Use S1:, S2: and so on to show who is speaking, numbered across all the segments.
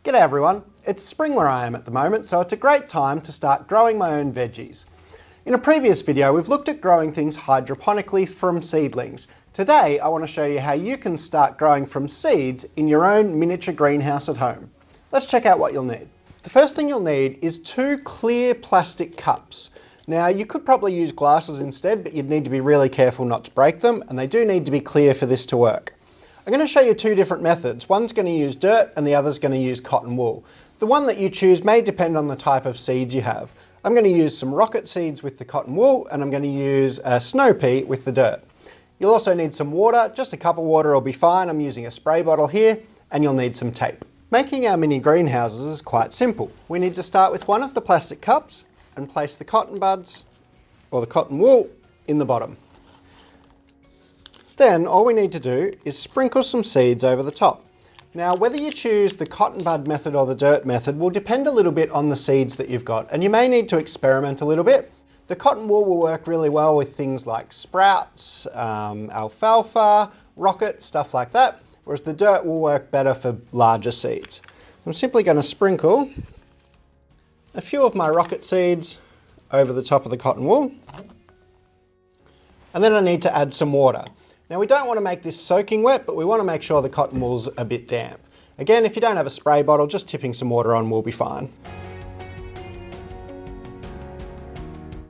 S1: G'day everyone, it's spring where I am at the moment, so it's a great time to start growing my own veggies. In a previous video we've looked at growing things hydroponically from seedlings. Today I want to show you how you can start growing from seeds in your own miniature greenhouse at home. Let's check out what you'll need. The first thing you'll need is 2 clear plastic cups. Now you could probably use glasses instead, but you'd need to be really careful not to break them, and they do need to be clear for this to work. I'm going to show you 2 different methods. One's going to use dirt and the other's going to use cotton wool. The one that you choose may depend on the type of seeds you have. I'm going to use some rocket seeds with the cotton wool, and I'm going to use a snow pea with the dirt. You'll also need some water, just a cup of water will be fine. I'm using a spray bottle here, and you'll need some tape. Making our mini greenhouses is quite simple. We need to start with one of the plastic cups and place the cotton buds or the cotton wool in the bottom. Then all we need to do is sprinkle some seeds over the top. Now whether you choose the cotton bud method or the dirt method will depend a little bit on the seeds that you've got, and you may need to experiment a little bit. The cotton wool will work really well with things like sprouts, alfalfa, rocket, stuff like that, whereas the dirt will work better for larger seeds. I'm simply going to sprinkle a few of my rocket seeds over the top of the cotton wool, and then I need to add some water. Now we don't want to make this soaking wet, but we want to make sure the cotton wool's a bit damp. Again, if you don't have a spray bottle, just tipping some water on will be fine.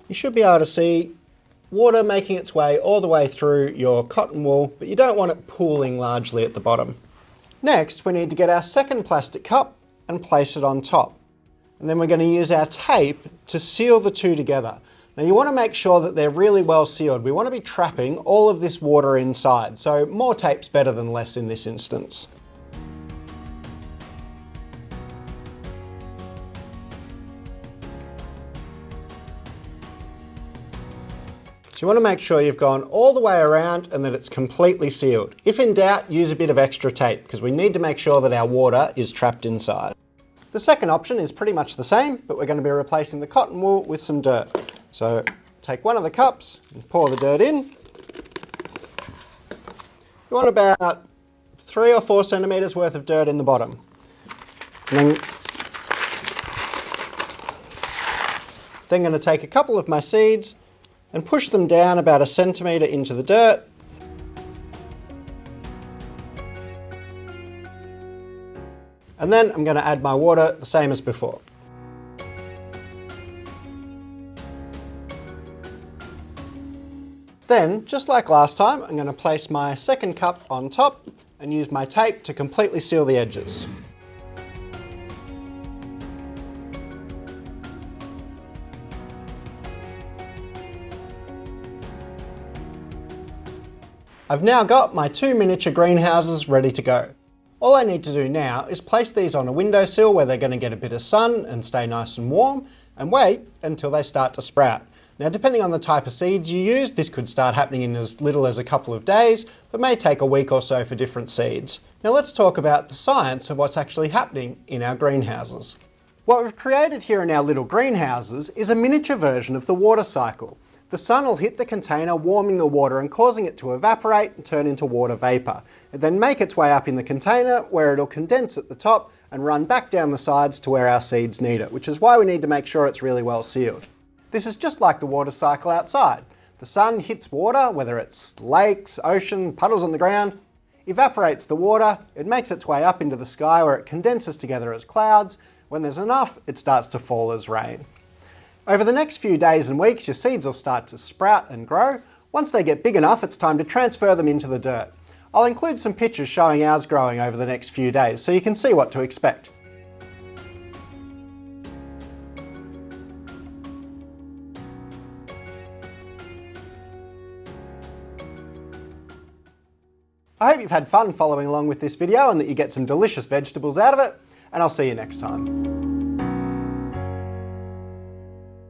S1: You should be able to see water making its way all the way through your cotton wool, but you don't want it pooling largely at the bottom. Next, we need to get our second plastic cup and place it on top. And then we're going to use our tape to seal the two together. Now you want to make sure that they're really well sealed. We want to be trapping all of this water inside, so more tape's better than less in this instance. So you want to make sure you've gone all the way around and that it's completely sealed. If in doubt, use a bit of extra tape because we need to make sure that our water is trapped inside. The second option is pretty much the same, but we're going to be replacing the cotton wool with some dirt. So take one of the cups and pour the dirt in. You want about 3 or 4 centimetres worth of dirt in the bottom. And then going to take a couple of my seeds and push them down about 1 centimetre into the dirt. And then I'm going to add my water the same as before. Then, just like last time, I'm going to place my second cup on top and use my tape to completely seal the edges. I've now got my 2 miniature greenhouses ready to go. All I need to do now is place these on a windowsill where they're going to get a bit of sun and stay nice and warm, and wait until they start to sprout. Now depending on the type of seeds you use, this could start happening in as little as a couple of days, but may take a week or so for different seeds. Now let's talk about the science of what's actually happening in our greenhouses. What we've created here in our little greenhouses is a miniature version of the water cycle. The sun will hit the container, warming the water and causing it to evaporate and turn into water vapour. It then make its way up in the container where it'll condense at the top and run back down the sides to where our seeds need it, which is why we need to make sure it's really well sealed. This is just like the water cycle outside. The sun hits water, whether it's lakes, ocean, puddles on the ground, evaporates the water, it makes its way up into the sky where it condenses together as clouds. When there's enough, it starts to fall as rain. Over the next few days and weeks, your seeds will start to sprout and grow. Once they get big enough, it's time to transfer them into the dirt. I'll include some pictures showing ours growing over the next few days so you can see what to expect. I hope you've had fun following along with this video and that you get some delicious vegetables out of it, and I'll see you next time.